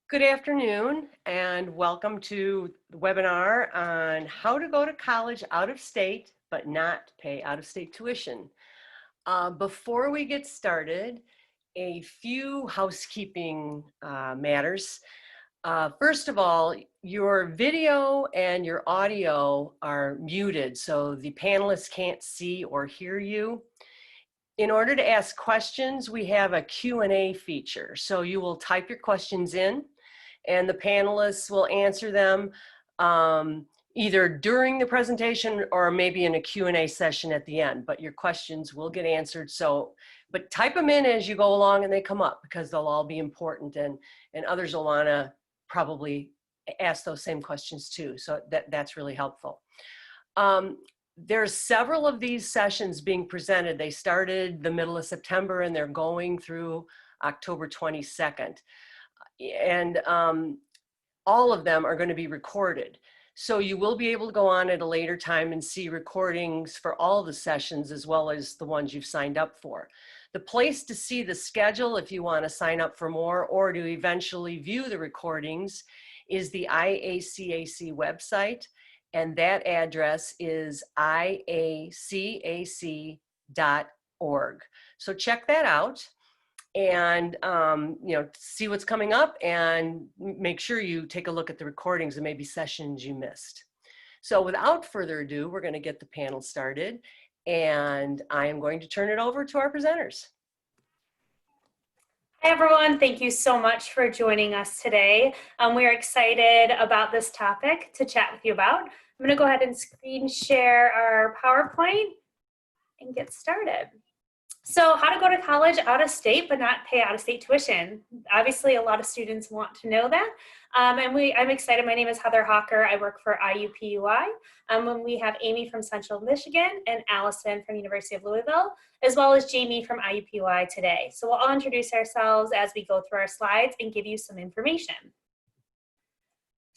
Good afternoon and welcome to the webinar on how to go to college out of state but not pay out of state tuition. Before we get started, a few housekeeping matters. First of all, your video and your audio are muted, so the panelists can't see or hear you. In order to ask questions, we have a Q&A feature. So you will type your questions in and the panelists will answer them either during the presentation or maybe in a Q&A session at the end, but your questions will get answered. But type them in as you go along and they come up because they'll all be important and others will wanna probably ask those same questions too. So that's really helpful. There's several of these sessions being presented. They started the middle of September and they're going through October 22nd. And all of them are going to be recorded. So you will be able to go on at a later time and see recordings for all the sessions as well as the ones you've signed up for. The place to see the schedule if you want to sign up for more or to eventually view the recordings is the IACAC website, and that address is iacac.org. So check that out and see what's coming up and make sure you take a look at the recordings and maybe sessions you missed. So without further ado, we're going to get the panel started and I am going to turn it over to our presenters. Hi everyone, thank you so much for joining us today. We're excited about this topic to chat with you about. I'm going to go ahead and screen share our PowerPoint and get started. So how to go to college out of state but not pay out of state tuition. Obviously a lot of students want to know that. I'm excited. My name is Heather Hawker. I work for Iupui. We have Amy from Central Michigan and Alison from University of Louisville, as well as Jamie from Iupui today. So we'll all introduce ourselves as we go through our slides and give you some information.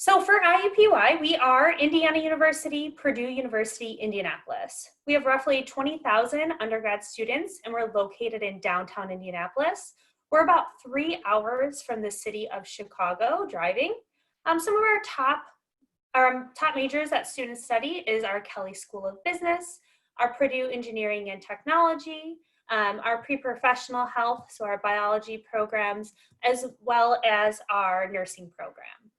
So for IUPUI, we are Indiana University, Purdue University, Indianapolis. We have roughly 20,000 undergrad students and we're located in downtown Indianapolis. We're about 3 hours from the city of Chicago driving. Some of our top majors that students study is our Kelley School of Business, our Purdue Engineering and Technology, our pre-professional health, so our biology programs, as well as our nursing program.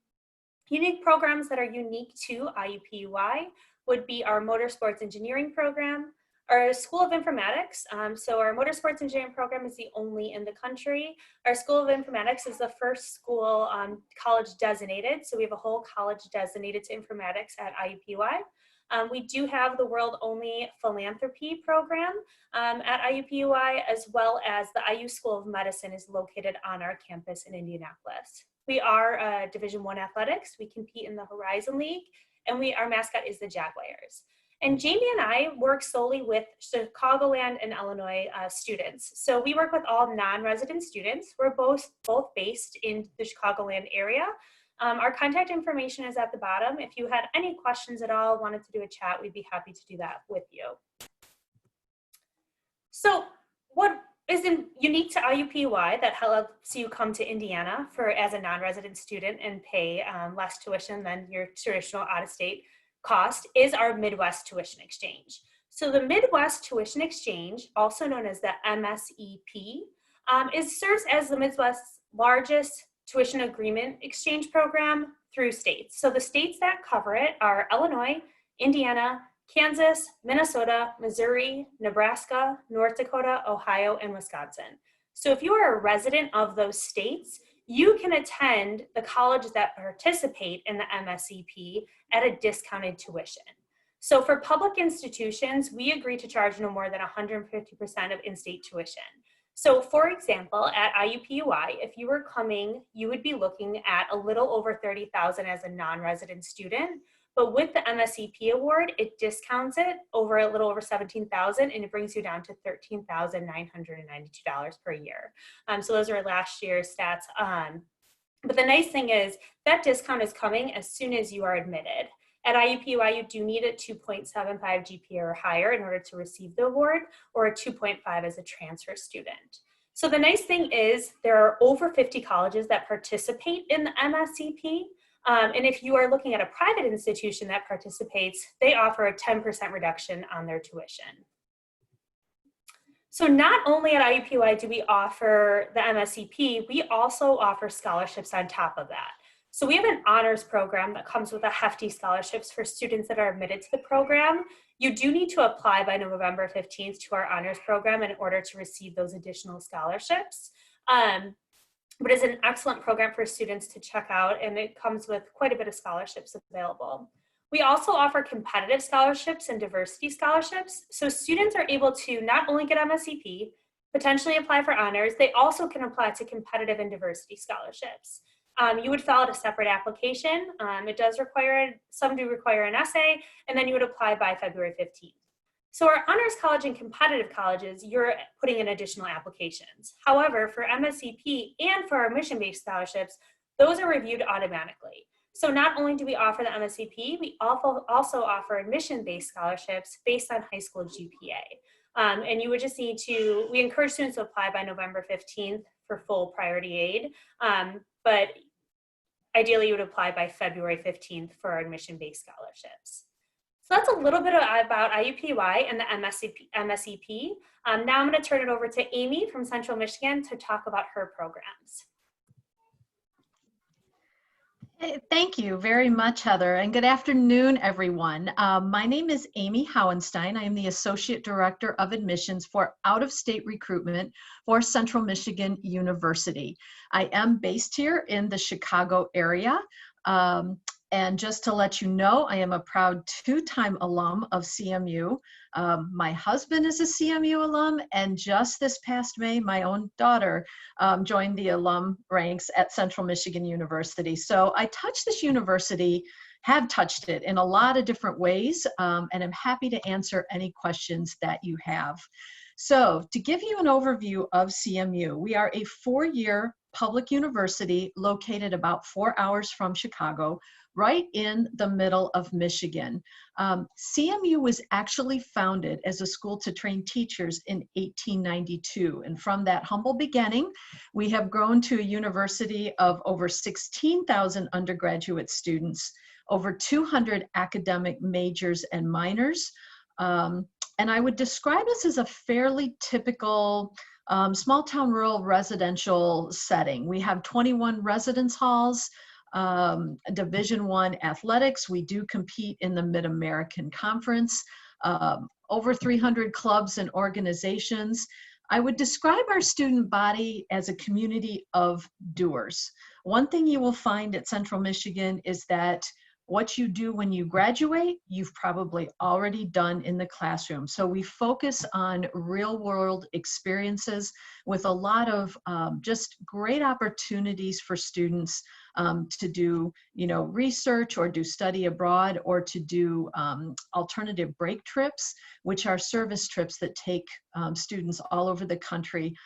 Unique programs that are unique to IUPUI would be our motorsports engineering program, our School of Informatics. So our motorsports engineering program is the only in the country. Our School of Informatics is the first school college designated. So we have a whole college designated to informatics at IUPUI. We do have the world only philanthropy program at IUPUI, as well as the IU School of Medicine is located on our campus in Indianapolis. We are Division I athletics. We compete in the Horizon League, and our mascot is the Jaguars. And Jamie and I work solely with Chicagoland and Illinois students. So we work with all non-resident students. We're both based in the Chicagoland area. Our contact information is at the bottom. If you had any questions at all, wanted to do a chat, we'd be happy to do that with you. So what is unique to IUPUI that helps you come to Indiana as a non-resident student and pay less tuition than your traditional out-of-state cost is our Midwest Tuition Exchange. So the Midwest Tuition Exchange, also known as the MSEP, serves as the Midwest's largest tuition agreement exchange program through states. So the states that cover it are Illinois, Indiana, Kansas, Minnesota, Missouri, Nebraska, North Dakota, Ohio, and Wisconsin. So if you are a resident of those states, you can attend the colleges that participate in the MSEP at a discounted tuition. So for public institutions, we agree to charge no more than 150% of in-state tuition. So for example, at IUPUI, if you were coming, you would be looking at a little over $30,000 as a non-resident student. But with the MSEP award, it discounts it over a little over $17,000 and it brings you down to $13,992 per year. So those are last year's stats. But the nice thing is that discount is coming as soon as you are admitted. At IUPUI, you do need a 2.75 GPA or higher in order to receive the award, or a 2.5 as a transfer student. So the nice thing is there are over 50 colleges that participate in the MSCP. And if you are looking at a private institution that participates, they offer a 10% reduction on their tuition. So not only at IUPUI do we offer the MSCP, we also offer scholarships on top of that. So we have an honors program that comes with a hefty scholarships for students that are admitted to the program. You do need to apply by November 15th to our honors program in order to receive those additional scholarships. But it's an excellent program for students to check out, and it comes with quite a bit of scholarships available. We also offer competitive scholarships and diversity scholarships. So students are able to not only get MSCP, potentially apply for honors, they also can apply to competitive and diversity scholarships. You would fill out a separate application. It does require, some do require an essay, and then you would apply by February 15th. So our honors college and competitive colleges, you're putting in additional applications. However, for MSCP and for our mission-based scholarships, those are reviewed automatically. So not only do we offer the MSCP, we also offer admission-based scholarships based on high school GPA. And you would just need to, we encourage students to apply by November 15th for full priority aid. But ideally you would apply by February 15th for our admission-based scholarships. So that's a little bit about IUPUI and the MSCP. Now I'm going to turn it over to Amy from Central Michigan to talk about her programs. Thank you very much, Heather, and good afternoon, everyone. My name is Amy Howenstein. I am the Associate Director of Admissions for Out-of-State Recruitment for Central Michigan University. I am based here in the Chicago area. And just to let you know, I am a proud two-time alum of CMU. My husband is a CMU alum, and just this past May, my own daughter joined the alum ranks at Central Michigan University. So I touched this university, have touched it in a lot of different ways, and I'm happy to answer any questions that you have. So to give you an overview of CMU, we are a four-year public university located about 4 hours from Chicago, right in the middle of Michigan. CMU was actually founded as a school to train teachers in 1892. And from that humble beginning, we have grown to a university of over 16,000 undergraduate students, over 200 academic majors and minors. And I would describe this as a fairly typical small town rural residential setting. We have 21 residence halls, Division I athletics. We do compete in the Mid-American Conference, over 300 clubs and organizations. I would describe our student body as a community of doers. One thing you will find at Central Michigan is that what you do when you graduate, you've probably already done in the classroom. So we focus on real world experiences with a lot of just great opportunities for students to do, research or do study abroad or to do alternative break trips, which are service trips that take students all over the country,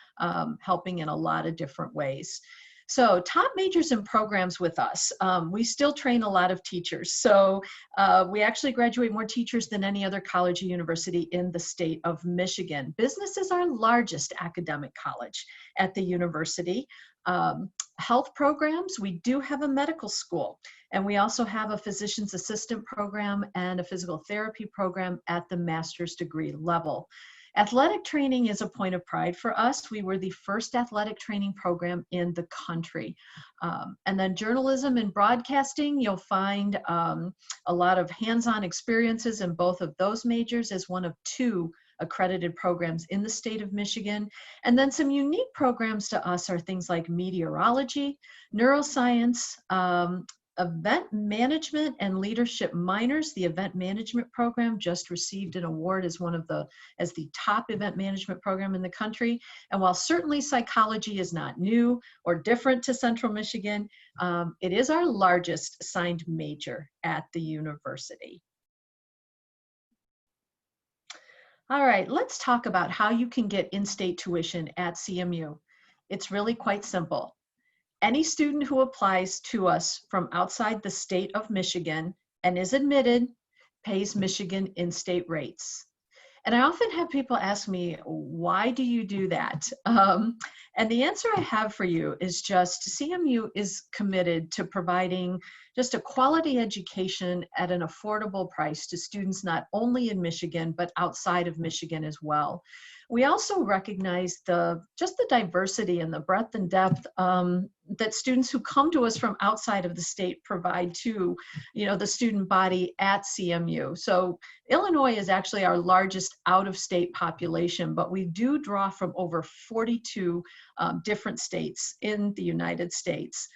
helping in a lot of different ways. So top majors and programs with us. We still train a lot of teachers. So we actually graduate more teachers than any other college or university in the state of Michigan. Business is our largest academic college at the university. Health programs, we do have a medical school, and we also have a physician's assistant program and a physical therapy program at the master's degree level. Athletic training is a point of pride for us. We were the first athletic training program in the country. And then journalism and broadcasting, you'll find a lot of hands-on experiences in both of those majors as one of two accredited programs in the state of Michigan. And then some unique programs to us are things like meteorology, neuroscience, event management and leadership minors. The event management program just received an award as as the top event management program in the country. And while certainly psychology is not new or different to Central Michigan, it is our largest assigned major at the university. All right, let's talk about how you can get in-state tuition at CMU. It's really quite simple. Any student who applies to us from outside the state of Michigan and is admitted pays Michigan in-state rates. And I often have people ask me, why do you do that? And the answer I have for you is just CMU is committed to providing just a quality education at an affordable price to students not only in Michigan, but outside of Michigan as well. We also recognize just the diversity and the breadth and depth that students who come to us from outside of the state provide to, the student body at CMU. So Illinois is actually our largest out-of-state population, but we do draw from over 42 different states in the United States.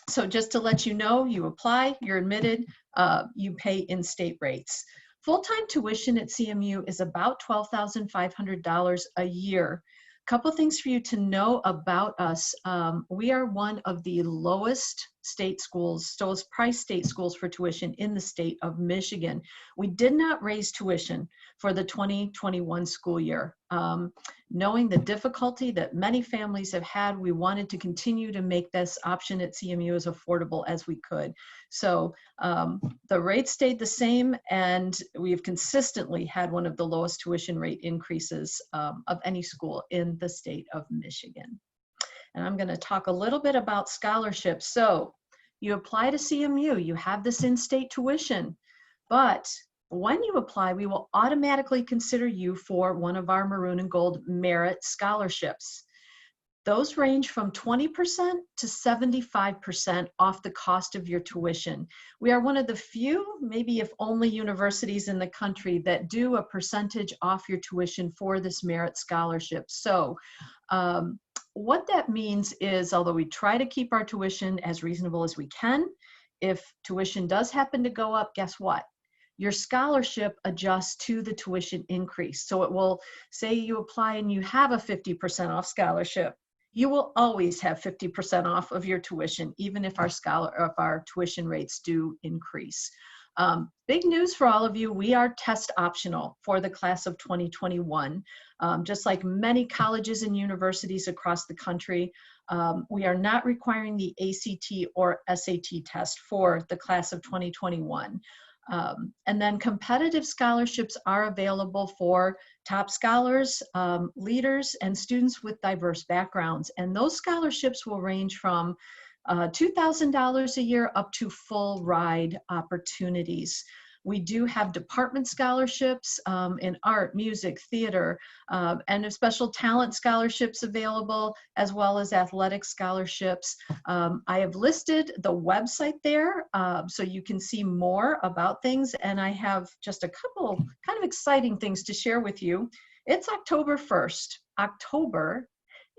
So just to let you know, you apply, you're admitted, you pay in-state rates. Full-time tuition at CMU is about $12,500 a year. Couple things for you to know about us. We are one of the lowest state schools, lowest price state schools for tuition in the state of Michigan. We did not raise tuition for the 2021 school year. Knowing the difficulty that many families have had, we wanted to continue to make this option at CMU as affordable as we could. So the rate stayed the same, and we've consistently had one of the lowest tuition rate increases of any school in the state of Michigan. And I'm going to talk a little bit about scholarships. So you apply to CMU, you have this in-state tuition, but when you apply, we will automatically consider you for one of our maroon and gold merit scholarships. Those range from 20% to 75% off the cost of your tuition. We are one of the few, maybe if only, universities in the country that do a percentage off your tuition for this merit scholarship. So what that means is, although we try to keep our tuition as reasonable as we can, if tuition does happen to go up, guess what? Your scholarship adjusts to the tuition increase. So it will say you apply and you have a 50% off scholarship. You will always have 50% off of your tuition, even if our tuition rates do increase. Big news for all of you, we are test optional for the class of 2021. Just like many colleges and universities across the country, we are not requiring the ACT or SAT test for the class of 2021. And then competitive scholarships are available for top scholars, leaders, and students with diverse backgrounds. And those scholarships will range from $2,000 a year up to full ride opportunities. We do have department scholarships in art, music, theater, and special talent scholarships available, as well as athletic scholarships. I have listed the website there so you can see more about things, and I have just a couple kind of exciting things to share with you. It's October 1st. October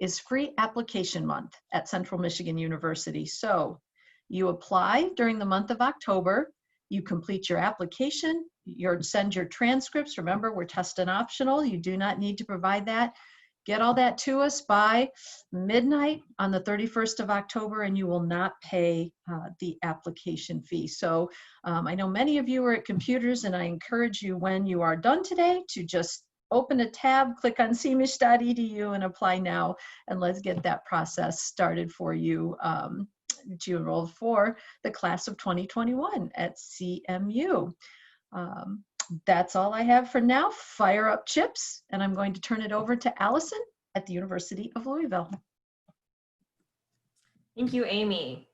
is free application month at Central Michigan University. So you apply during the month of October. You complete your application, send your transcripts. Remember, we're test and optional. You do not need to provide that. Get all that to us by midnight on the 31st of October, and you will not pay the application fee. So I know many of you are at computers, and I encourage you, when you are done today, to just open a tab, click on cmich.edu and apply now, and let's get that process started for you to enroll for the class of 2021 at CMU. That's all I have for now. Fire up chips, and I'm going to turn it over to Allison at the University of Louisville. Thank you, Amy.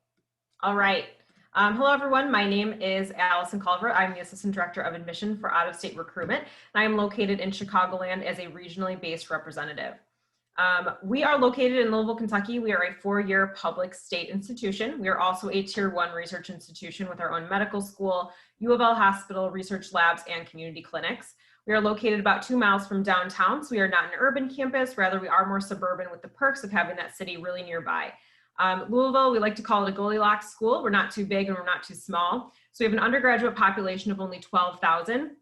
All right. Hello, everyone. My name is Alison Calvert. I'm the Assistant Director of Admission for Out-of-State Recruitment, and I am located in Chicagoland as a regionally based representative. We are located in Louisville, Kentucky. We are a 4-year public state institution. We are also a Tier 1 research institution with our own medical school, U of L hospital, research labs, and community clinics. We are located about 2 miles from downtown, so we are not an urban campus. Rather, we are more suburban with the perks of having that city really nearby. Louisville, we like to call it a Goldilocks school. We're not too big and we're not too small. So we have an undergraduate population of only 12,000,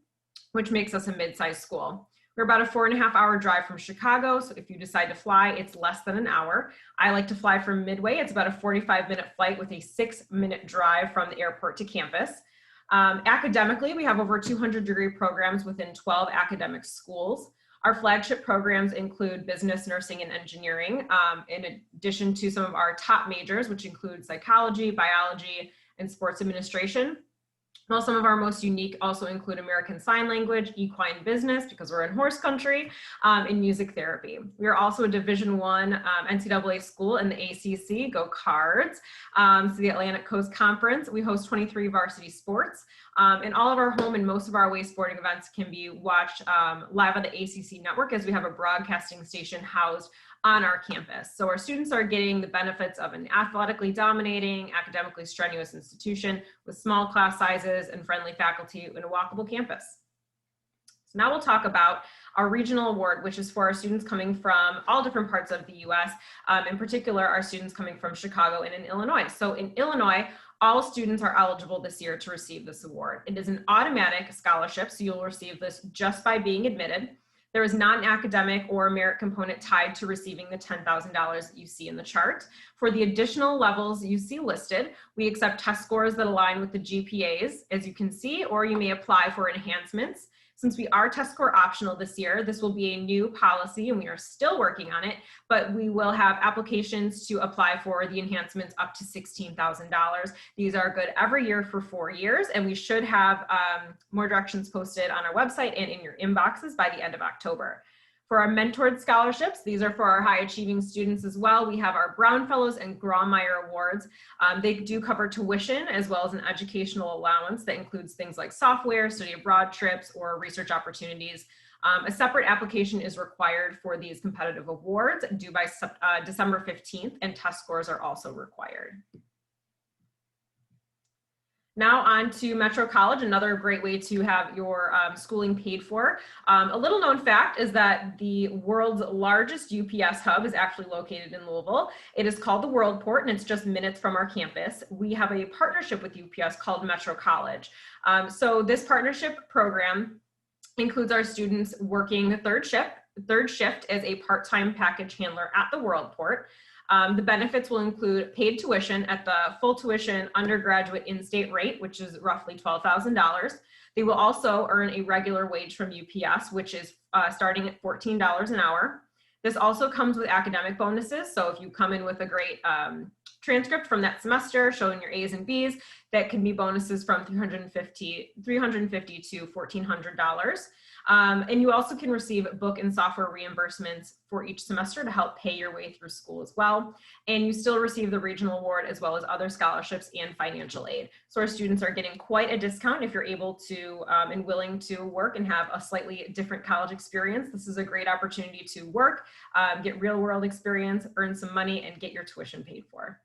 which makes us a mid-sized school. We're about a 4.5-hour drive from Chicago, so if you decide to fly, it's less than an hour. I like to fly from Midway. It's about a 45-minute flight with a 6-minute drive from the airport to campus. Academically, we have over 200 degree programs within 12 academic schools. Our flagship programs include business, nursing, and engineering, in addition to some of our top majors, which include psychology, biology, and sports administration. While some of our most unique also include American Sign Language, equine business, because we're in horse country, and music therapy. We are also a Division I NCAA school in the ACC, go Cards. So the Atlantic Coast Conference, we host 23 varsity sports. And all of our home and most of our away sporting events can be watched live on the ACC network, as we have a broadcasting station housed on our campus. So our students are getting the benefits of an athletically dominating, academically strenuous institution with small class sizes and friendly faculty in a walkable campus. So now we'll talk about our regional award, which is for our students coming from all different parts of the US, in particular, our students coming from Chicago and in Illinois. So in Illinois, all students are eligible this year to receive this award. It is an automatic scholarship, so you'll receive this just by being admitted. There is not an academic or merit component tied to receiving the $10,000 that you see in the chart. For the additional levels you see listed, we accept test scores that align with the GPAs, as you can see, or you may apply for enhancements. Since we are test score optional this year, this will be a new policy and we are still working on it, but we will have applications to apply for the enhancements up to $16,000. These are good every year for 4 years, and we should have more directions posted on our website and in your inboxes by the end of October. For our mentored scholarships, these are for our high achieving students as well. We have our Brown Fellows and Grawemeyer Awards. They do cover tuition as well as an educational allowance that includes things like software, study abroad trips, or research opportunities. A separate application is required for these competitive awards due by December 15th, and test scores are also required. Now on to Metro College, another great way to have your schooling paid for. A little known fact is that the world's largest UPS hub is actually located in Louisville. It is called the Worldport, and it's just minutes from our campus. We have a partnership with UPS called Metro College. So this partnership program includes our students working the third shift as a part-time package handler at the Worldport. The benefits will include paid tuition at the full tuition undergraduate in-state rate, which is roughly $12,000. They will also earn a regular wage from UPS, which is starting at $14 an hour. This also comes with academic bonuses. So if you come in with a great transcript from that semester showing your A's and B's, that can be bonuses from $350 to $1,400. And you also can receive book and software reimbursements for each semester to help pay your way through school as well. And you still receive the regional award as well as other scholarships and financial aid. So our students are getting quite a discount if you're able to and willing to work and have a slightly different college experience. This is a great opportunity to work, get real world experience, earn some money, and get your tuition paid for.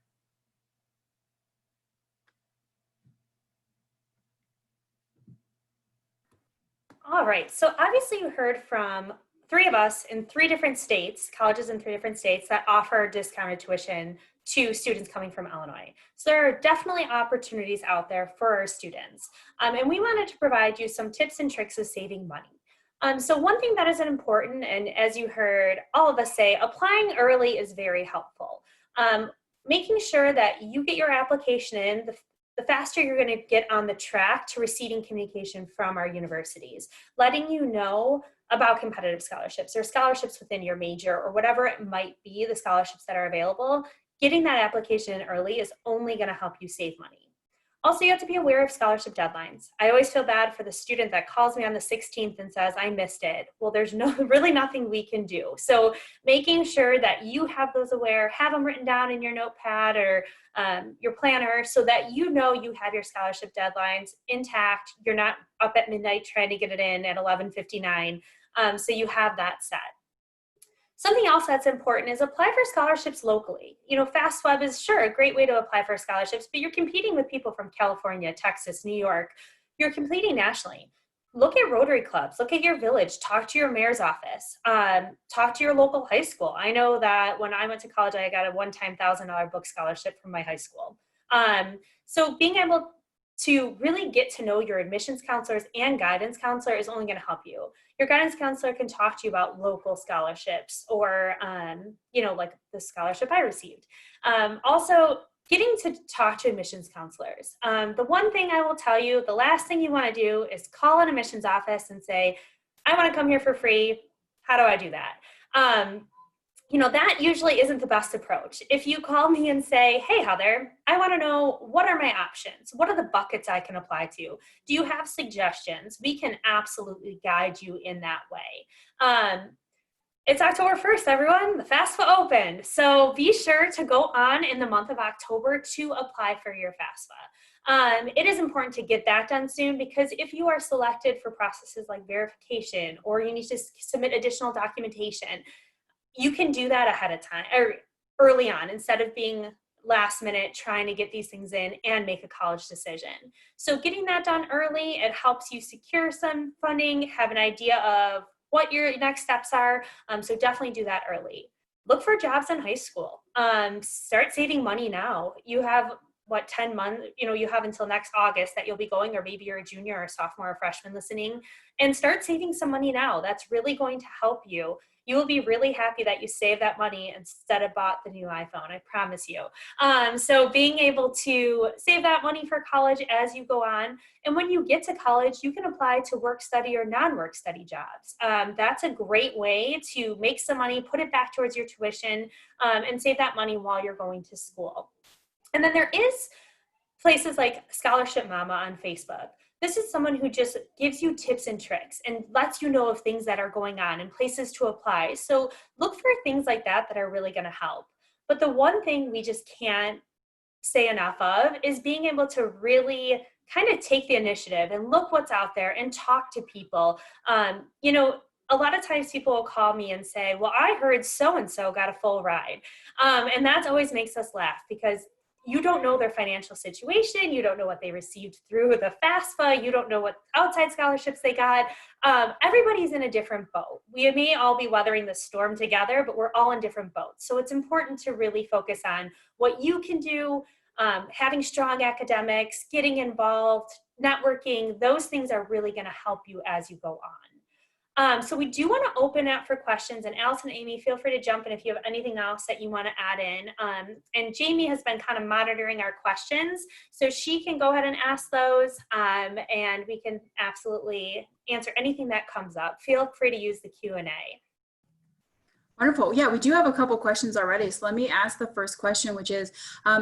All right, so obviously you heard from 3 of us in 3 different states, colleges in 3 different states that offer discounted tuition to students coming from Illinois. So there are definitely opportunities out there for our students. And we wanted to provide you some tips and tricks of saving money. So one thing that is important, and as you heard all of us say, applying early is very helpful. Making sure that you get your application in, the faster you're going to get on the track to receiving communication from our universities, letting you know about competitive scholarships or scholarships within your major or whatever it might be, the scholarships that are available. Getting that application in early is only going to help you save money. Also, you have to be aware of scholarship deadlines. I always feel bad for the student that calls me on the 16th and says, I missed it. Well, there's really nothing we can do. So making sure that you have those aware, have them written down in your notepad or your planner so that you know you have your scholarship deadlines intact. You're not up at midnight trying to get it in at 11:59. So you have that set. Something else that's important is apply for scholarships locally. You know, FastWeb is sure a great way to apply for scholarships, but you're competing with people from California, Texas, New York. You're competing nationally. Look at Rotary clubs, look at your village, talk to your mayor's office, talk to your local high school. I know that when I went to college, I got a one-time $1,000 book scholarship from my high school. So being able to really get to know your admissions counselors and guidance counselor is only going to help you. Your guidance counselor can talk to you about local scholarships or, you know, like the scholarship I received. Also, getting to talk to admissions counselors. The one thing I will tell you, the last thing you want to do is call an admissions office and say, I want to come here for free. How do I do that? that usually isn't the best approach. If you call me and say, hey, Heather, I want to know, what are my options? What are the buckets I can apply to? Do you have suggestions? We can absolutely guide you in that way. It's October 1st, everyone. The FAFSA opened. So be sure to go on in the month of October to apply for your FAFSA. It is important to get that done soon, because if you are selected for processes like verification, or you need to submit additional documentation, you can do that ahead of time or early on, instead of being last minute trying to get these things in and make a college decision. So getting that done early, it helps you secure some funding, have an idea of what your next steps are. So definitely do that early. Look for jobs in high school. Start saving money now. You have 10 months, you have until next August that you'll be going, or maybe you're a junior or sophomore or freshman listening, and start saving some money now. That's really going to help you. You will be really happy that you saved that money instead of bought the new iPhone, I promise you. So being able to save that money for college as you go on, and when you get to college, you can apply to work study or non-work study jobs. That's a great way to make some money, put it back towards your tuition, and save that money while you're going to school. And then there is places like Scholarship Mama on Facebook. This is someone who just gives you tips and tricks and lets you know of things that are going on and places to apply. So look for things like that that are really going to help. But the one thing we just can't say enough of is being able to really kind of take the initiative and look what's out there and talk to people. A lot of times people will call me and say, well, I heard so-and-so got a full ride. And that always makes us laugh, because you don't know their financial situation. You don't know what they received through the FAFSA. You don't know what outside scholarships they got. Everybody's in a different boat. We may all be weathering the storm together, but we're all in different boats. So it's important to really focus on what you can do, having strong academics, getting involved, networking. Those things are really going to help you as you go on. So we do want to open up for questions, and Alison and Amy, feel free to jump in if you have anything else that you want to add in. And Jamie has been kind of monitoring our questions, so she can go ahead and ask those, and we can absolutely answer anything that comes up. Feel free to use the Q&A. Wonderful. Yeah, we do have a couple questions already. So let me ask the first question, which is,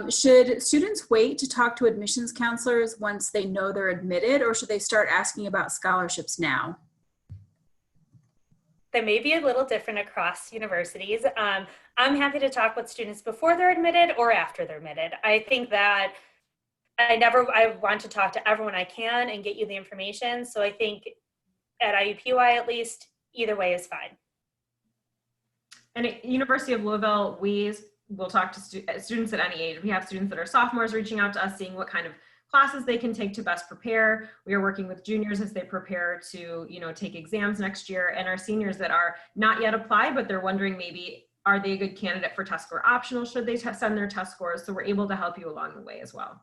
should students wait to talk to admissions counselors once they know they're admitted, or should they start asking about scholarships now? They may be a little different across universities. I'm happy to talk with students before they're admitted or after they're admitted. I think that I want to talk to everyone I can and get you the information. So I think at Iupui, at least, either way is fine. And at University of Louisville, we will talk to students at any age. We have students that are sophomores reaching out to us, seeing what kind of classes they can take to best prepare. We are working with juniors as they prepare to, take exams next year, and our seniors that are not yet applied, but they're wondering maybe, are they a good candidate for test score optional? Should they send their test scores? So we're able to help you along the way as well.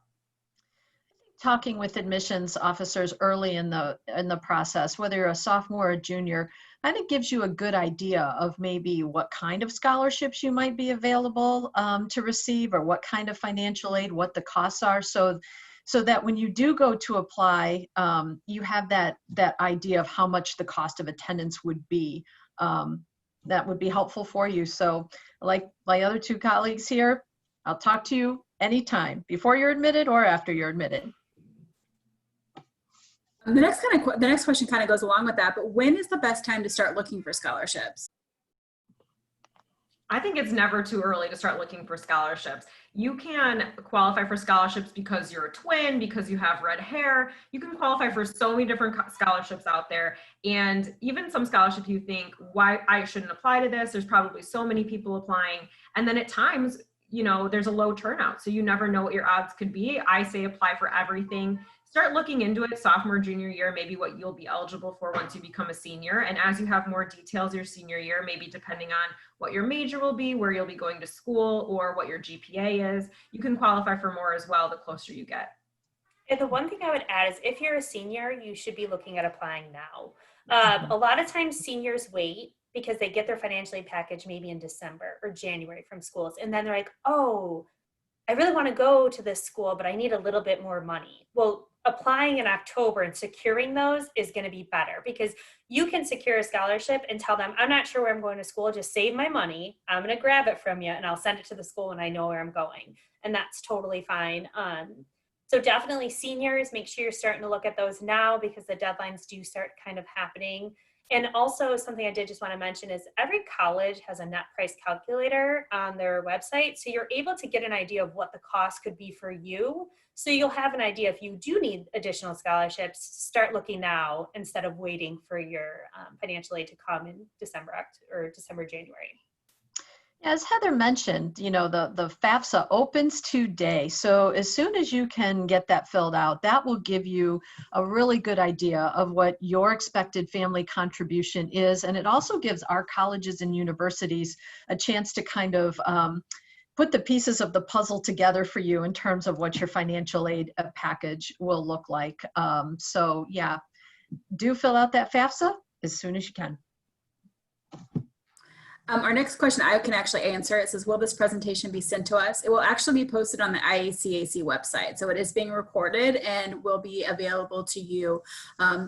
Talking with admissions officers early in the process, whether you're a sophomore or a junior, I think gives you a good idea of maybe what kind of scholarships you might be available to receive, or what kind of financial aid, what the costs are, so that when you do go to apply, you have that idea of how much the cost of attendance would be. That would be helpful for you. So like my other two colleagues here, I'll talk to you anytime, before you're admitted or after you're admitted. The next question kind of goes along with that, but when is the best time to start looking for scholarships? I think it's never too early to start looking for scholarships. You can qualify for scholarships because you're a twin, because you have red hair. You can qualify for so many different scholarships out there. And even some scholarships you think, why I shouldn't apply to this. There's probably so many people applying. And then at times, there's a low turnout. So you never know what your odds could be. I say apply for everything. Start looking into it sophomore, junior year, maybe what you'll be eligible for once you become a senior. And as you have more details your senior year, maybe depending on what your major will be, where you'll be going to school, or what your GPA is, you can qualify for more as well the closer you get. And the one thing I would add is, if you're a senior, you should be looking at applying now. A lot of times seniors wait because they get their financial aid package maybe in December or January from schools. And then they're like, oh, I really want to go to this school, but I need a little bit more money. Well, applying in October and securing those is going to be better, because you can secure a scholarship and tell them, I'm not sure where I'm going to school, just save my money. I'm going to grab it from you and I'll send it to the school when I know where I'm going. And that's totally fine. So definitely seniors, make sure you're starting to look at those now, because the deadlines do start kind of happening. And also something I did just want to mention is every college has a net price calculator on their website. So you're able to get an idea of what the cost could be for you. So you'll have an idea if you do need additional scholarships, start looking now instead of waiting for your financial aid to come in December, January. As Heather mentioned, the FAFSA opens today. So as soon as you can get that filled out, that will give you a really good idea of what your expected family contribution is. And it also gives our colleges and universities a chance to kind of put the pieces of the puzzle together for you in terms of what your financial aid package will look like. So yeah, do fill out that FAFSA as soon as you can. Our next question I can actually answer. It says, will this presentation be sent to us? It will actually be posted on the IACAC website. So it is being recorded and will be available to you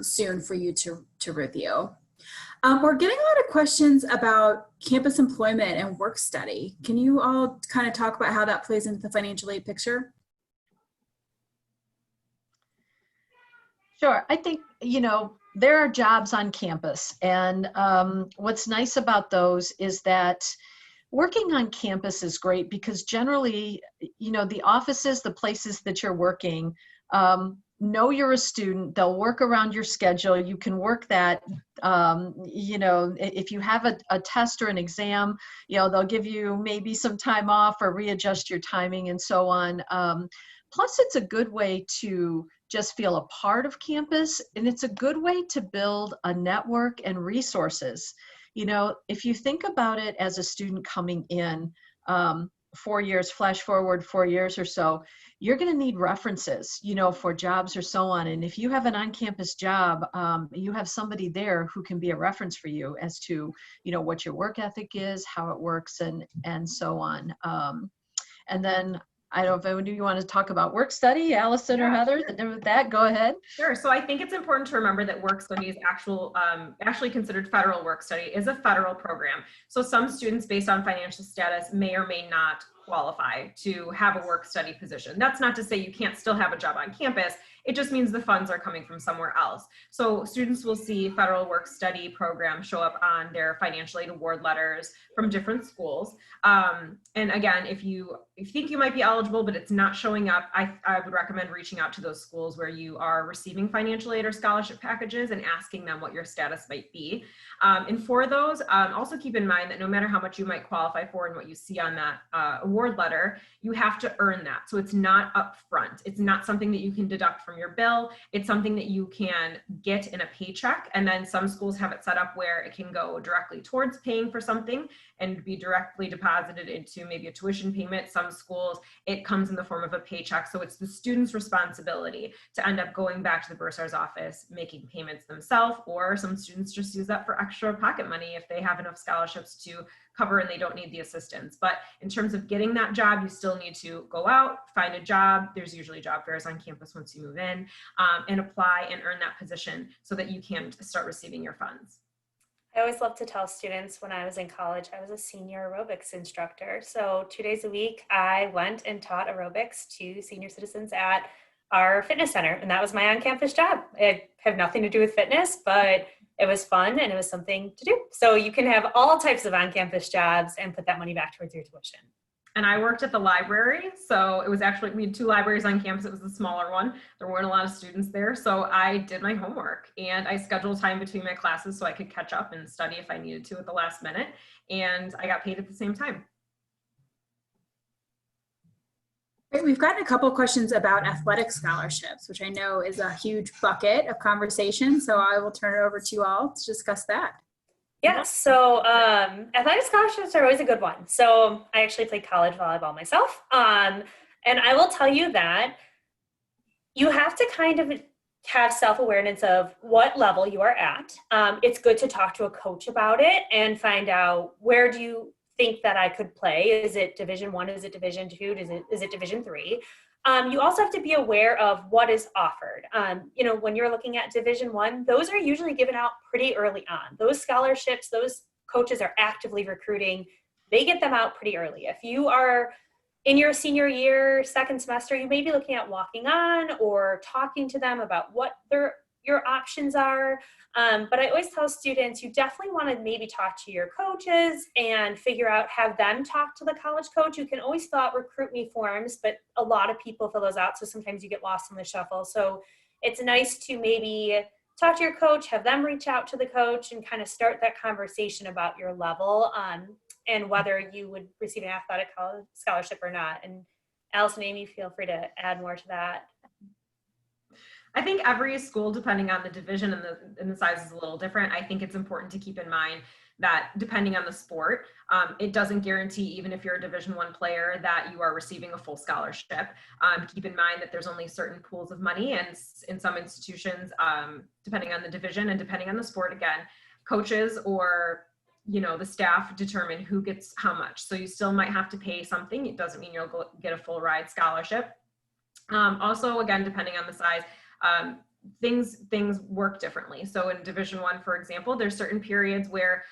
soon for you to review. We're getting a lot of questions about campus employment and work study. Can you all kind of talk about how that plays into the financial aid picture? Sure. I think, there are jobs on campus, and what's nice about those is that working on campus is great, because generally, the offices, the places that you're working, know you're a student. They'll work around your schedule. You can work that, if you have a test or an exam, they'll give you maybe some time off or readjust your timing and so on. Plus, it's a good way to just feel a part of campus, and it's a good way to build a network and resources. If you think about it as a student coming in, 4 years, flash forward 4 years or so, you're going to need references, for jobs or so on. And if you have an on-campus job, you have somebody there who can be a reference for you as to, what your work ethic is, how it works, and so on. And then I don't know if you want to talk about work study, Allison or Heather, with that, go ahead. Sure. So I think it's important to remember that work study is actually considered federal work study is a federal program. So some students, based on financial status, may or may not qualify to have a work study position. That's not to say you can't still have a job on campus. It just means the funds are coming from somewhere else. So students will see federal work study program show up on their financial aid award letters from different schools. And again, if you think you might be eligible, but it's not showing up, I would recommend reaching out to those schools where you are receiving financial aid or scholarship packages and asking them what your status might be. And for those, also keep in mind that no matter how much you might qualify for and what you see on that award letter, you have to earn that. So it's not upfront. It's not something that you can deduct from your bill. It's something that you can get in a paycheck. And then some schools have it set up where it can go directly towards paying for something and be directly deposited into maybe a tuition payment. Some schools, it comes in the form of a paycheck. So it's the student's responsibility to end up going back to the bursar's office, making payments themselves, or some students just use that for extra pocket money if they have enough scholarships to cover and they don't need the assistance. But in terms of getting that job, you still need to go out, find a job. There's usually job fairs on campus once you move in, and apply and earn that position so that you can start receiving your funds. I always love to tell students when I was in college, I was a senior aerobics instructor. So 2 days a week, I went and taught aerobics to senior citizens at our fitness center. And that was my on-campus job. It had nothing to do with fitness, but it was fun and it was something to do. So you can have all types of on-campus jobs and put that money back towards your tuition. And I worked at the library. So it was actually, we had 2 libraries on campus. It was the smaller one. There weren't a lot of students there. So I did my homework and I scheduled time between my classes so I could catch up and study if I needed to at the last minute. And I got paid at the same time. Great. We've gotten a couple of questions about athletic scholarships, which I know is a huge bucket of conversation. So I will turn it over to you all to discuss that. Yeah, so athletic scholarships are always a good one. So I actually played college volleyball myself. And I will tell you that you have to kind of have self-awareness of what level you are at. It's good to talk to a coach about it and find out where do you think that I could play. Is it Division I? Is it Division II? Is it Division III? You also have to be aware of what is offered. You know, when you're looking at Division I, those are usually given out pretty early on. Those scholarships, those coaches are actively recruiting. They get them out pretty early. If you are in your senior year, second semester, you may be looking at walking on or talking to them about what your options are. But I always tell students, you definitely want to maybe talk to your coaches and figure out, have them talk to the college coach. You can always fill out Recruitment Forms, but a lot of people fill those out, so sometimes you get lost in the shuffle. So it's nice to maybe talk to your coach, have them reach out to the coach, and kind of start that conversation about your level and whether you would receive an athletic scholarship or not. And Alison, Amy, feel free to add more to that. I think every school, depending on the division and the size, is a little different. I think it's important to keep in mind that depending on the sport, it doesn't guarantee, even if you're a Division I player, that you are receiving a full scholarship. Keep in mind that there's only certain pools of money, and in some institutions, depending on the division and depending on the sport, again, coaches or the staff determine who gets how much. So you still might have to pay something. It doesn't mean you'll get a full ride scholarship. Also, again, depending on the size, things work differently. So in Division I, for example, there's certain periods where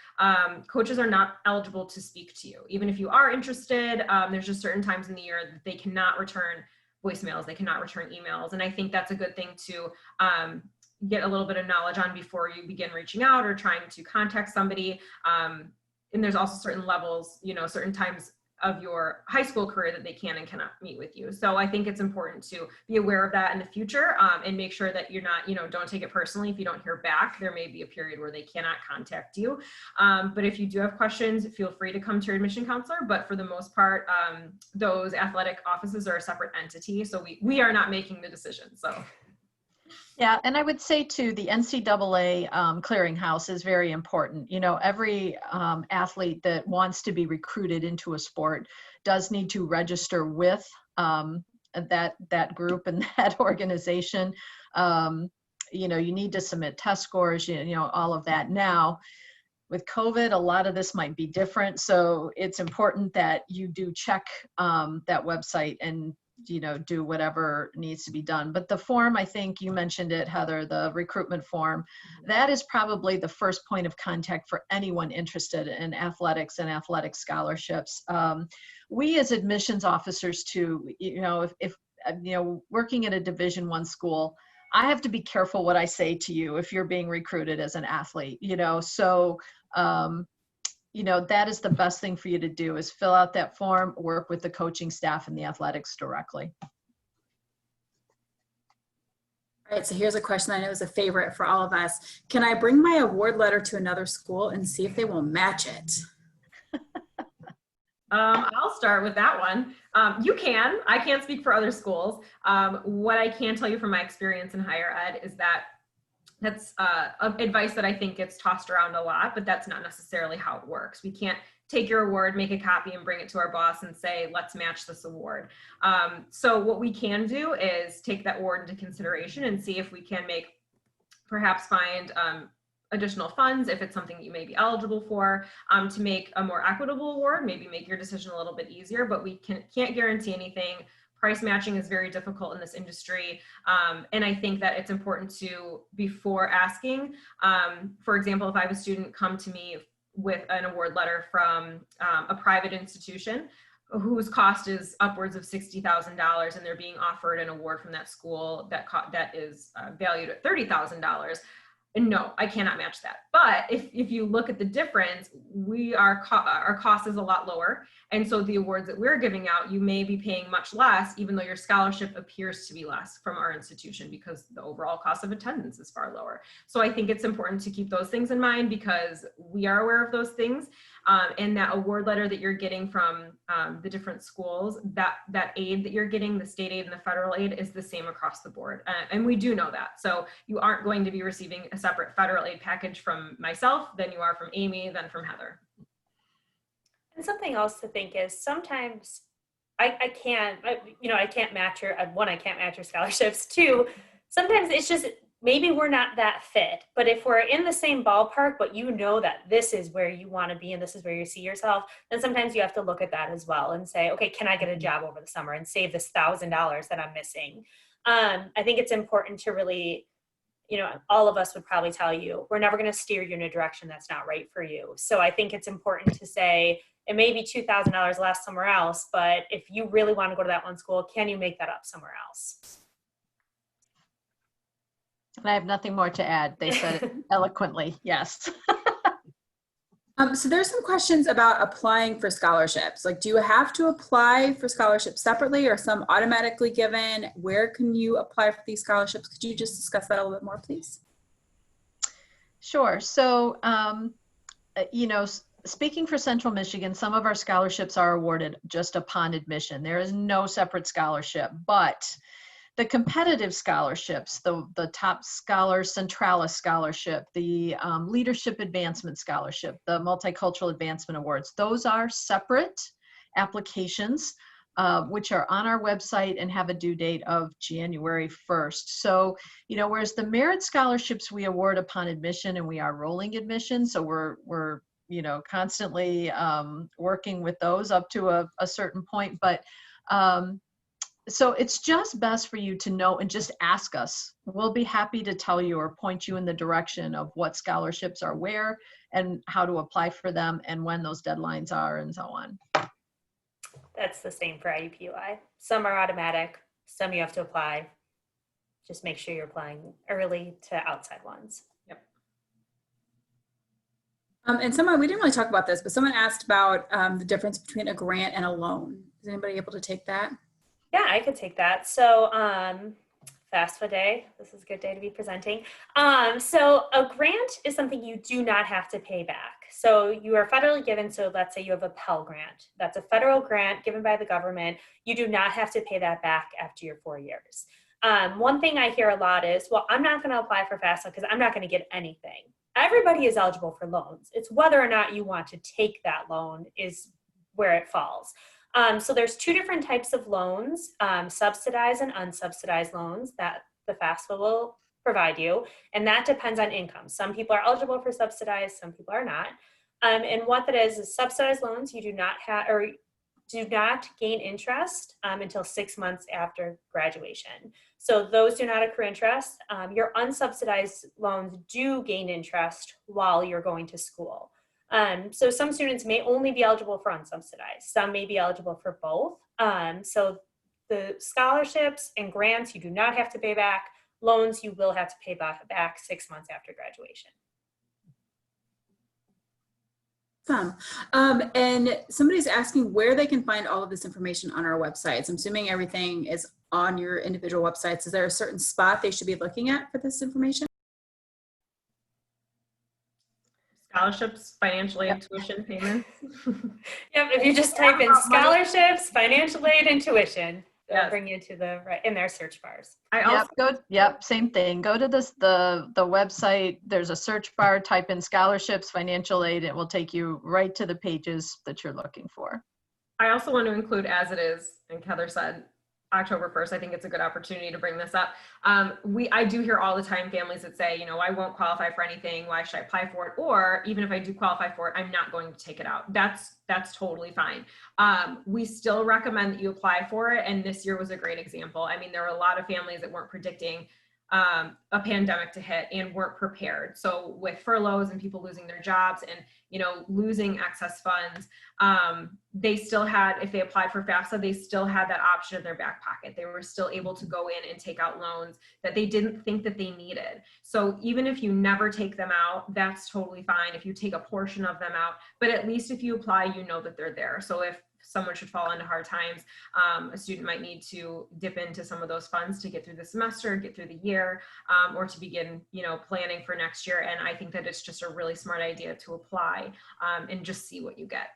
coaches are not eligible to speak to you. Even if you are interested, there's just certain times in the year that they cannot return voicemails, they cannot return emails. And I think that's a good thing to get a little bit of knowledge on before you begin reaching out or trying to contact somebody. And there's also certain levels, certain times of your high school career that they can and cannot meet with you. So I think it's important to be aware of that in the future and make sure that you're not, don't take it personally if you don't hear back. There may be a period where they cannot contact you. But if you do have questions, feel free to come to your admission counselor. But for the most part, those athletic offices are a separate entity. So we are not making the decision. So. Yeah, and I would say too, the NCAA clearinghouse is very important. Every athlete that wants to be recruited into a sport does need to register with that group and that organization. You need to submit test scores, all of that. Now, with COVID, a lot of this might be different. So it's important that you do check that website and do whatever needs to be done. But the form, I think you mentioned it, Heather, the recruitment form, that is probably the first point of contact for anyone interested in athletics and athletic scholarships. We as admissions officers too, if working at a Division I school, I have to be careful what I say to you if you're being recruited as an athlete, so that is the best thing for you to do, is fill out that form, work with the coaching staff and the athletics directly. All right, so here's a question I know is a favorite for all of us. Can I bring my award letter to another school and see if they will match it? I'll start with that one. You can. I can't speak for other schools. What I can tell you from my experience in higher ed is that that's advice that I think gets tossed around a lot, but that's not necessarily how it works. We can't take your award, make a copy, and bring it to our boss and say, let's match this award. So what we can do is take that award into consideration and see if we can perhaps find additional funds, if it's something that you may be eligible for, to make a more equitable award, maybe make your decision a little bit easier, but we can't guarantee anything. Price matching is very difficult in this industry. And I think that it's important to, before asking, for example, if I have a student come to me with an award letter from a private institution whose cost is upwards of $60,000 and they're being offered an award from that school that is valued at $30,000, and no, I cannot match that. But if you look at the difference, our cost is a lot lower. And so the awards that we're giving out, you may be paying much less, even though your scholarship appears to be less from our institution, because the overall cost of attendance is far lower. So I think it's important to keep those things in mind, because we are aware of those things. And that award letter that you're getting from the different schools, that aid that you're getting, the state aid and the federal aid, is the same across the board. And we do know that. So you aren't going to be receiving a separate federal aid package from myself than you are from Amy, then from Heather. And something else to think is sometimes I can't match your scholarships. Two, sometimes it's just maybe we're not that fit, but if we're in the same ballpark, but you know that this is where you want to be and this is where you see yourself, then sometimes you have to look at that as well and say, okay, can I get a job over the summer and save this $1,000 that I'm missing? I think it's important to really, you know, all of us would probably tell you, we're never going to steer you in a direction that's not right for you. So I think it's important to say, it may be $2,000 less somewhere else, but if you really want to go to that one school, can you make that up somewhere else? And I have nothing more to add. They said it eloquently. Yes. So there's some questions about applying for scholarships. Like, do you have to apply for scholarships separately or some automatically given? Where can you apply for these scholarships? Could you just discuss that a little bit more, please? Sure. So, you know, speaking for Central Michigan, some of our scholarships are awarded just upon admission. There is no separate scholarship, but the competitive scholarships, the Top Scholar Centralis Scholarship, the Leadership Advancement Scholarship, the Multicultural Advancement Awards, those are separate applications, which are on our website and have a due date of January 1st. So, you know, whereas the merit scholarships we award upon admission, and we are rolling admission, so we're you know, constantly working with those up to a certain point, but so it's just best for you to know and just ask us. We'll be happy to tell you or point you in the direction of what scholarships are where and how to apply for them and when those deadlines are and so on. That's the same for IUPUI. Some are automatic, some you have to apply. Just make sure you're applying early to outside ones. Yep. And someone, we didn't really talk about this, but someone asked about the difference between a grant and a loan. Is anybody able to take that? Yeah, I could take that. So FAFSA day, this is a good day to be presenting. So a grant is something you do not have to pay back. So you are federally given, so let's say you have a Pell Grant. That's a federal grant given by the government. You do not have to pay that back after your 4 years. One thing I hear a lot is, well, I'm not going to apply for FAFSA because I'm not going to get anything. Everybody is eligible for loans. It's whether or not you want to take that loan is where it falls. So there's two different types of loans, subsidized and unsubsidized loans that the FAFSA will provide you, and that depends on income. Some people are eligible for subsidized, some people are not. And what that is subsidized loans you do not have or do not gain interest until 6 months after graduation. So those do not accrue interest. Your unsubsidized loans do gain interest while you're going to school. So some students may only be eligible for unsubsidized. Some may be eligible for both. So the scholarships and grants, you do not have to pay back. Loans, you will have to pay back 6 months after graduation. And somebody's asking where they can find all of this information on our websites. I'm assuming everything is on your individual websites. Is there a certain spot they should be looking at for this information? Scholarships, financial aid, tuition payments. Yep, if you just type in scholarships, financial aid, and tuition, it'll bring you to the right in their search bars. Same thing. Go to the website. There's a search bar, type in scholarships, financial aid. It will take you right to the pages that you're looking for. I also want to include, as it is, and Heather said, October 1st, I think it's a good opportunity to bring this up. I do hear all the time families that say, you know, I won't qualify for anything. Why should I apply for it? Or even if I do qualify for it, I'm not going to take it out. That's totally fine. We still recommend that you apply for it. And this year was a great example. I mean, there were a lot of families that weren't predicting a pandemic to hit and weren't prepared. So with furloughs and people losing their jobs and, you know, losing excess funds, they still had, if they applied for FAFSA, they still had that option in their back pocket. They were still able to go in and take out loans that they didn't think that they needed. So even if you never take them out, that's totally fine. If you take a portion of them out, but at least if you apply, you know that they're there. So if someone should fall into hard times, a student might need to dip into some of those funds to get through the semester, get through the year, or to begin, you know, planning for next year. And I think that it's just a really smart idea to apply and just see what you get.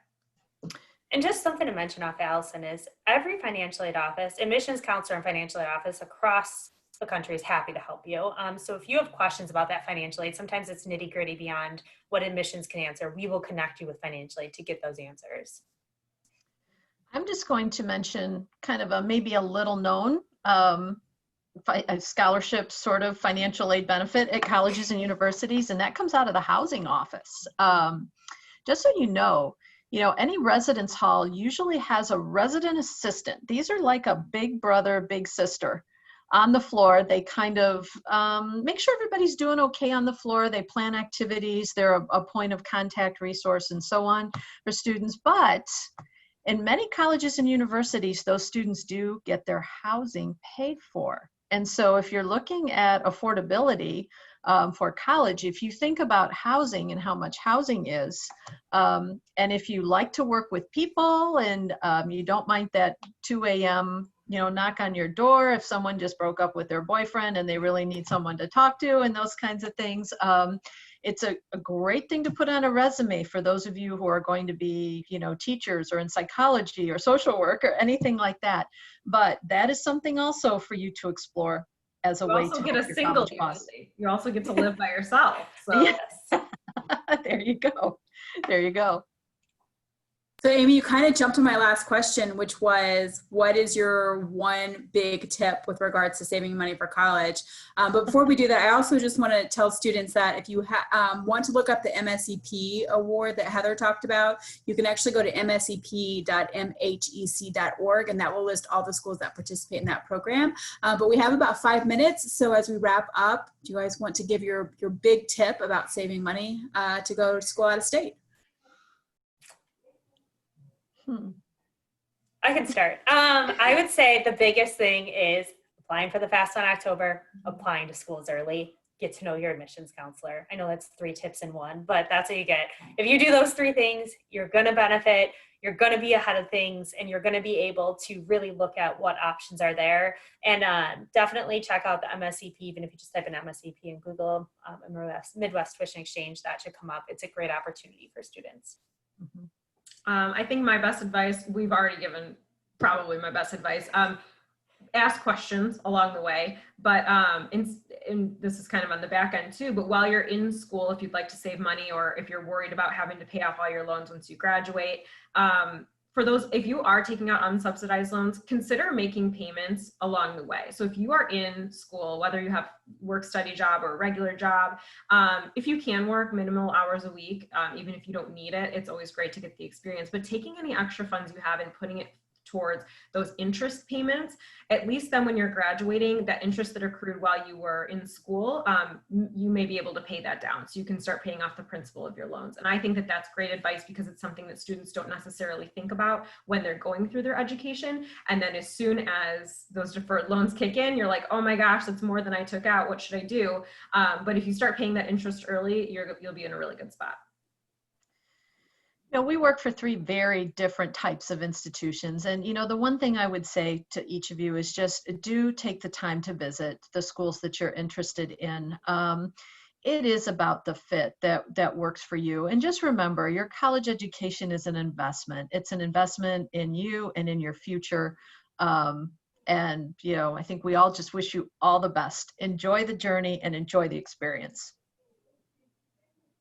And just something to mention off Allison is every financial aid office, admissions counselor and financial aid office across the country is happy to help you. So if you have questions about that financial aid, sometimes it's nitty gritty beyond what admissions can answer. We will connect you with financial aid to get those answers. I'm just going to mention kind of maybe a little known a scholarship sort of financial aid benefit at colleges and universities, and that comes out of the housing office. Just so you know, any residence hall usually has a resident assistant. These are like a big brother, big sister on the floor. They kind of make sure everybody's doing okay on the floor. They plan activities. They're a point of contact, resource, and so on for students. But in many colleges and universities, those students do get their housing paid for. And so if you're looking at affordability for college, if you think about housing and how much housing is, and if you like to work with people and you don't mind that 2 a.m. Knock on your door if someone just broke up with their boyfriend and they really need someone to talk to and those kinds of things, it's a great thing to put on a resume for those of you who are going to be, teachers or in psychology or social work or anything like that. But that is something also for you to explore as a You way also to get help a your single college costs. unity. You also get to live by yourself. So Yes. There you go. There you go. So Amy, you kind of jumped to my last question, which was, what is your one big tip with regards to saving money for college? But before we do that, I also just want to tell students that if you want to look up the MSEP award that Heather talked about, you can actually go to msep.mhec.org, and that will list all the schools that participate in that program. But we have about 5 minutes. So as we wrap up, do you guys want to give your big tip about saving money to go to school out of state? I can start. I would say the biggest thing is applying for the FAFSA in October, applying to schools early, get to know your admissions counselor. I know that's 3 tips in one, but that's what you get. If you do those 3 things, you're going to benefit, you're going to be ahead of things, and you're going to be able to really look at what options are there. And definitely check out the MSEP, even if you just type in MSEP in Google, Midwest Tuition Exchange, that should come up. It's a great opportunity for students. Mm-hmm. I think my best advice, we've already given probably my best advice. Ask questions along the way, but and this is kind of on the back end too, but while you're in school, if you'd like to save money or if you're worried about having to pay off all your loans once you graduate, for those, if you are taking out unsubsidized loans, consider making payments along the way. So if you are in school, whether you have work study job or a regular job, if you can work minimal hours a week, even if you don't need it, it's always great to get the experience. But taking any extra funds you have and putting it towards those interest payments, at least then when you're graduating, that interest that accrued while you were in school, you may be able to pay that down. So you can start paying off the principal of your loans. And I think that that's great advice because it's something that students don't necessarily think about when they're going through their education. And then as soon as those deferred loans kick in, you're like, oh my gosh, that's more than I took out. What should I do? But if you start paying that interest early, you'll be in a really good spot. We work for 3 very different types of institutions. And, the one thing I would say to each of you is just do take the time to visit the schools that you're interested in. It is about the fit that works for you. And just remember, your college education is an investment. It's an investment in you and in your future. And, I think we all just wish you all the best. Enjoy the journey and enjoy the experience.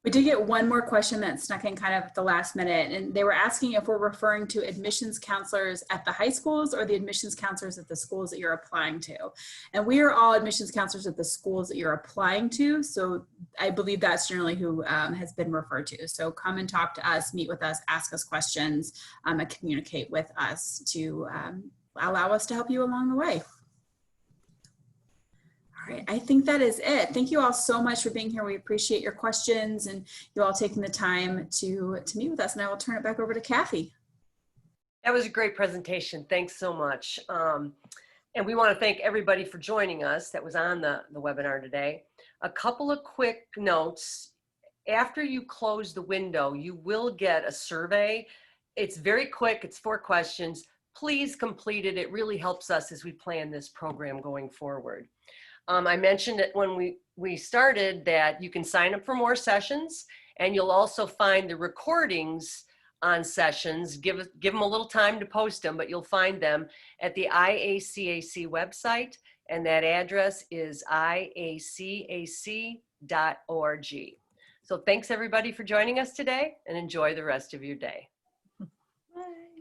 We did get one more question that snuck in kind of at the last minute, and they were asking if we're referring to admissions counselors at the high schools or the admissions counselors at the schools that you're applying to. And we are all admissions counselors at the schools that you're applying to, so I believe that's generally who has been referred to. So come and talk to us, meet with us, ask us questions, and communicate with us to allow us to help you along the way. All right, I think that is it. Thank you all so much for being here. We appreciate your questions and you all taking the time to meet with us. And I will turn it back over to Kathy. That was a great presentation. Thanks so much. And we want to thank everybody for joining us that was on the webinar today. A couple of quick notes. After you close the window, you will get a survey. It's very quick. It's 4 questions. Please complete it. It really helps us as we plan this program going forward. I mentioned it when we started that you can sign up for more sessions, and you'll also find the recordings on sessions. Give them a little time to post them, but you'll find them at the IACAC website, and that address is iacac.org. So thanks everybody for joining us today, and enjoy the rest of your day. Bye.